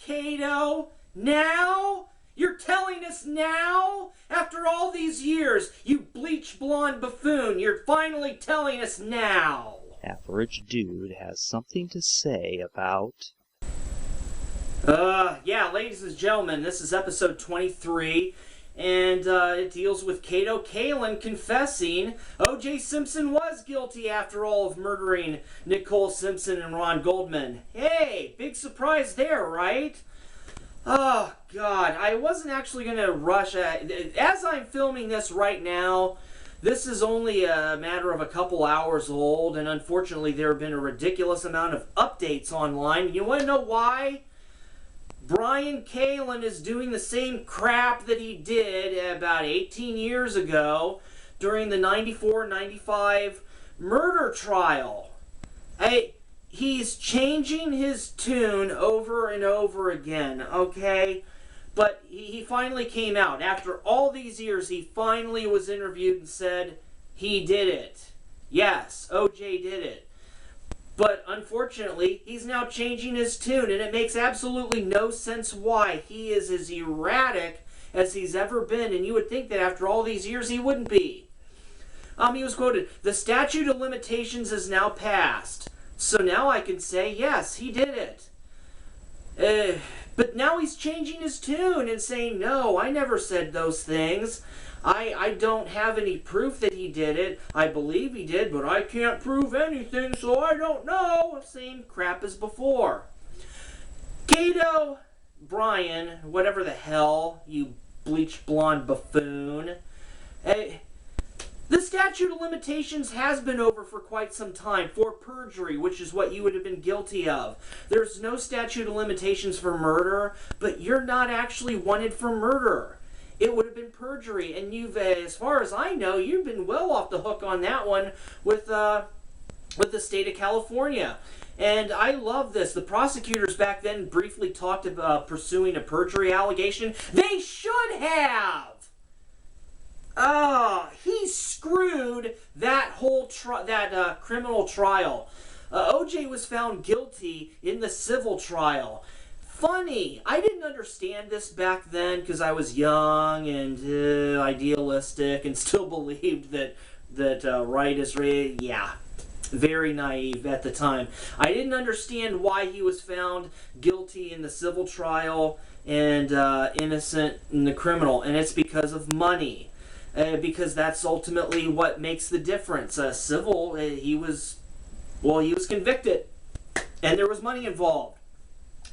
Kato? Now? You're telling us now? After all these years, you bleach blonde buffoon, you're finally telling us now. Average Dude has something to say about... Yeah, ladies and gentlemen, this is episode 23, and it deals with Kato Kaelin confessing OJ Simpson was guilty after all of murdering Nicole Simpson and Ron Goldman. Hey, big surprise there, right? Oh, God, I wasn't actually going to rush. As I'm filming this right now, this is only a matter of a couple hours old, and unfortunately there have been a ridiculous amount of updates online. You want to know why? Brian Kaelin is doing the same crap that he did about 18 years ago during the 94-95 murder trial. He's changing his tune over and over again, okay? But he finally came out. After all these years, he finally was interviewed and said he did it. Yes, OJ did it. But unfortunately, he's now changing his tune, and it makes absolutely no sense why. He is as erratic as he's ever been, and you would think that after all these years he wouldn't be. He was quoted, "The statute of limitations is now passed. So now I can say, yes, he did it." But now he's changing his tune and saying, no, I never said those things. I don't have any proof that he did it. I believe he did, but I can't prove anything, so I don't know. Same crap as before. Kato, Brian, whatever the hell, you bleached blonde buffoon. The statute of limitations has been over for quite some time for perjury, which is what you would have been guilty of. There's no statute of limitations for murder, but you're not actually wanted for murder. It would have been perjury, and you've, as far as I know, you've been well off the hook on that one with the state of California. And I love this. The prosecutors back then briefly talked about pursuing a perjury allegation. They should have! He screwed that whole criminal trial. OJ was found guilty in the civil trial. Funny, I didn't understand this back then because I was young and idealistic and still believed that right is right. Yeah, very naive at the time. I didn't understand why he was found guilty in the civil trial and innocent in the criminal, and it's because of money. Because that's ultimately what makes the difference. Civil, he was convicted, and there was money involved.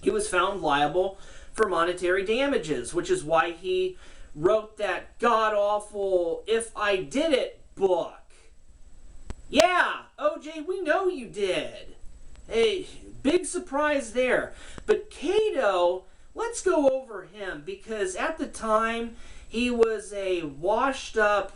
He was found liable for monetary damages, which is why he wrote that god-awful "If I Did It" book. Yeah, OJ, we know you did. Hey, big surprise there. But Kato, let's go over him, because at the time, he was a washed-up,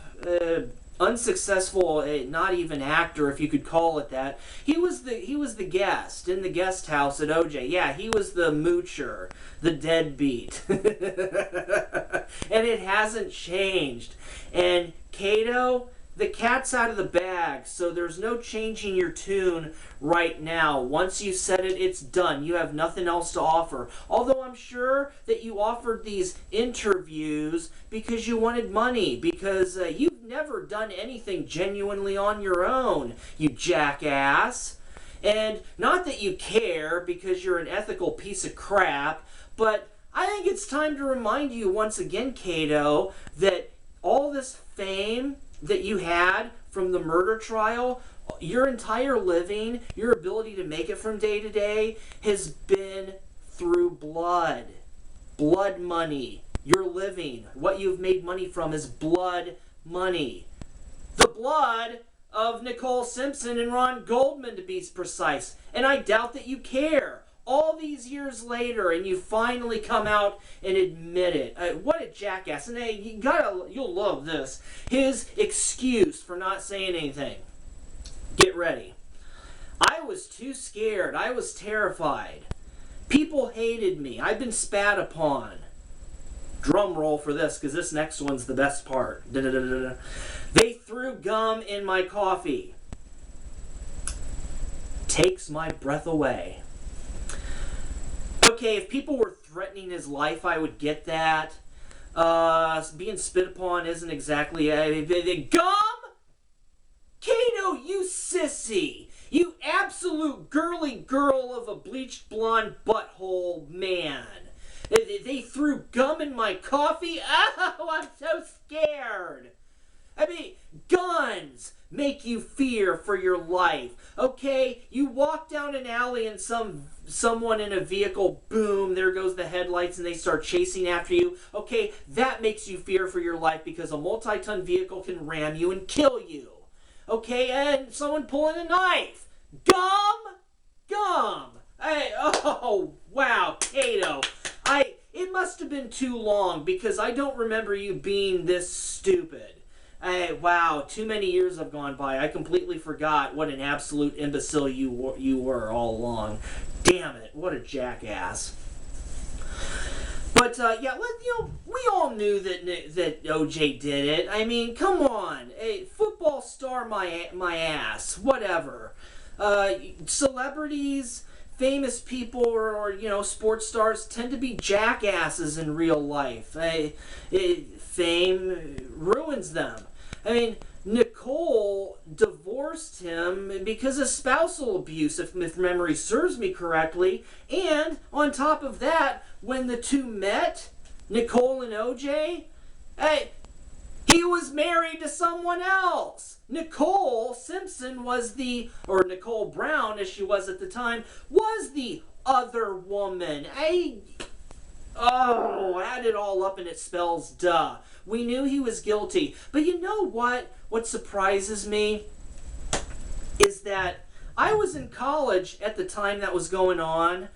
unsuccessful, not even actor, if you could call it that. He was the guest in the guest house at OJ. Yeah, he was the moocher, the deadbeat. And it hasn't changed. And Kato, the cat's out of the bag, so there's no changing your tune right now. Once you said it, it's done. You have nothing else to offer. Although I'm sure that you offered these interviews because you wanted money, because you've never done anything genuinely on your own, you jackass. And not that you care because you're an ethical piece of crap, but I think it's time to remind you once again, Kato, that all this fame that you had from the murder trial, your entire living, your ability to make it from day to day, has been through blood. Blood money. Your living, what you've made money from, is blood money. The blood of Nicole Simpson and Ron Goldman, to be precise. And I doubt that you care. All these years later, and you finally come out and admit it. What a jackass. And you'll love this. His excuse for not saying anything. Get ready. I was too scared. I was terrified. People hated me. I've been spat upon. Drum roll for this, because this next one's the best part. They threw gum in my coffee. Takes my breath away. okay, if people were threatening his life, I would get that. Being spit upon isn't exactly gum. Kato, you sissy! You absolute girly girl of a bleached blonde butthole man. They threw gum in my coffee? Oh, I'm so scared. I mean, guns make you fear for your life. Okay, you walk down an alley and someone in a vehicle, boom, there goes the headlights and they start chasing after you. Okay, that makes you fear for your life because a multi-ton vehicle can ram you and kill you. Okay, and someone pulling a knife. Gum. Oh, wow, Kato. It must have been too long because I don't remember you being this stupid. Wow, too many years have gone by. I completely forgot what an absolute imbecile you were all along. Damn it, what a jackass. But yeah, we all knew that OJ did it. I mean, come on, football star my ass, whatever. Celebrities, famous people, or sports stars tend to be jackasses in real life. Fame ruins them. I mean, Nicole divorced him because of spousal abuse, if memory serves me correctly. And on top of that, when the two met, Nicole and OJ, he was married to someone else. Nicole Simpson or Nicole Brown, as she was at the time, was the other woman. Add it all up and it spells duh. We knew he was guilty. But you know what? What surprises me is that I was in college at the time that was going on,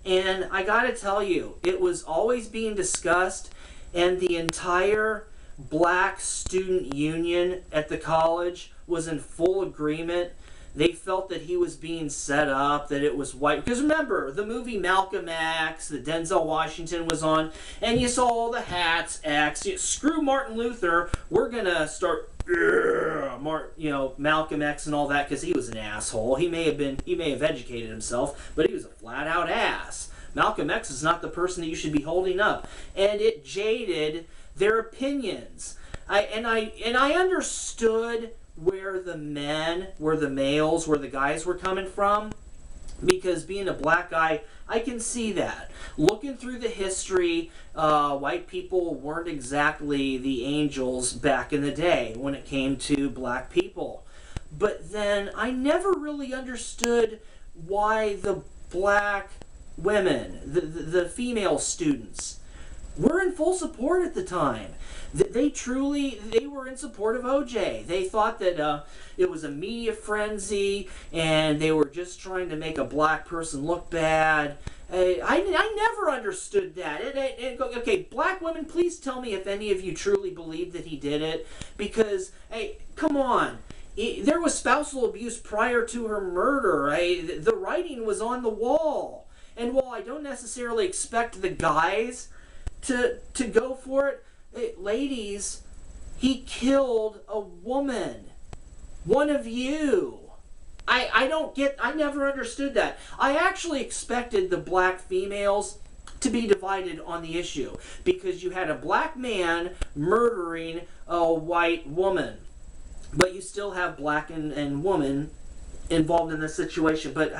and I gotta tell you, it was always being discussed, and the entire black student union at the college was in full agreement. They felt that he was being set up, that it was white. Because remember, the movie Malcolm X, that Denzel Washington was on, and you saw all the hats, X. Screw Martin Luther, we're going to start, Malcolm X and all that, because he was an asshole. He may have educated himself, but he was a flat-out ass. Malcolm X is not the person that you should be holding up. And it jaded their opinions. I understood where the males, where the guys were coming from, because being a black guy, I can see that. Looking through the history, white people weren't exactly the angels back in the day when it came to black people. But then I never really understood why the black women, the female students, were in full support at the time. They were in support of OJ. They thought that it was a media frenzy and they were just trying to make a black person look bad. I never understood that. Okay, black women, please tell me if any of you truly believe that he did it. Because, come on. There was spousal abuse prior to her murder. The writing was on the wall. And while I don't necessarily expect the guys to go for it, ladies, he killed a woman. One of you. I never understood that. I actually expected the black females to be divided on the issue, because you had a black man murdering a white woman, but you still have black and woman involved in this situation. But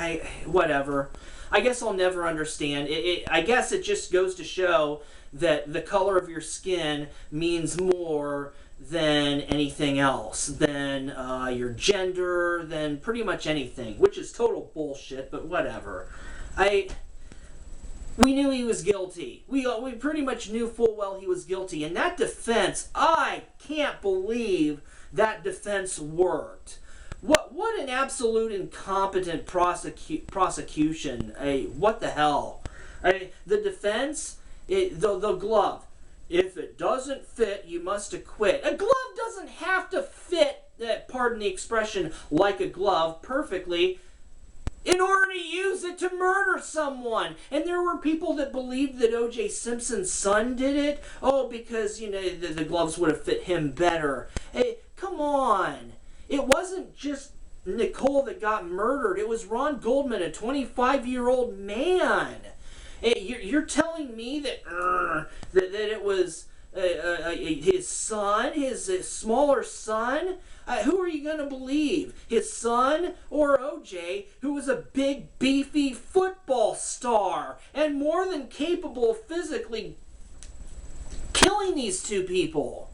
whatever. I guess I'll never understand. I guess it just goes to show that the color of your skin means more than anything else, than your gender, than pretty much anything, which is total bullshit, but whatever. We knew he was guilty. We pretty much knew full well he was guilty, and that defense, I can't believe that defense worked. What an absolute incompetent prosecution. What the hell? The defense, the glove. If it doesn't fit, you must acquit. A glove doesn't have to fit, pardon the expression, like a glove perfectly in order to use it to murder someone. And there were people that believed that OJ Simpson's son did it. Oh, because, the gloves would have fit him better. Hey, come on. It wasn't just Nicole that got murdered. It was Ron Goldman, a 25-year-old man. You're telling me that it was his son, his smaller son? Who are you going to believe? His son or OJ, who was a big, beefy football star and more than capable of physically killing these two people?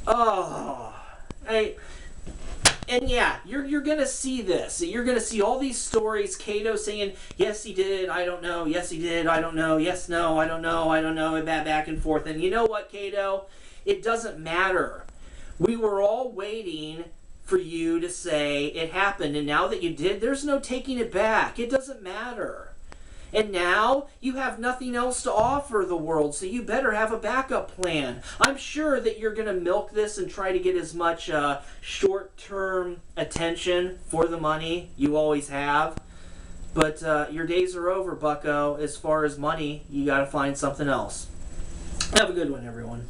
Oh, and yeah, you're going to see this. You're going to see all these stories, Kato saying, yes, he did, I don't know, yes, he did, I don't know, yes, no, I don't know, and back and forth. And you know what, Kato? It doesn't matter. We were all waiting for you to say it happened, and now that you did, there's no taking it back. It doesn't matter. And now you have nothing else to offer the world, so you better have a backup plan. I'm sure that you're going to milk this and try to get as much short-term attention for the money you always have. But your days are over, bucko. As far as money, you got to find something else. Have a good one, everyone.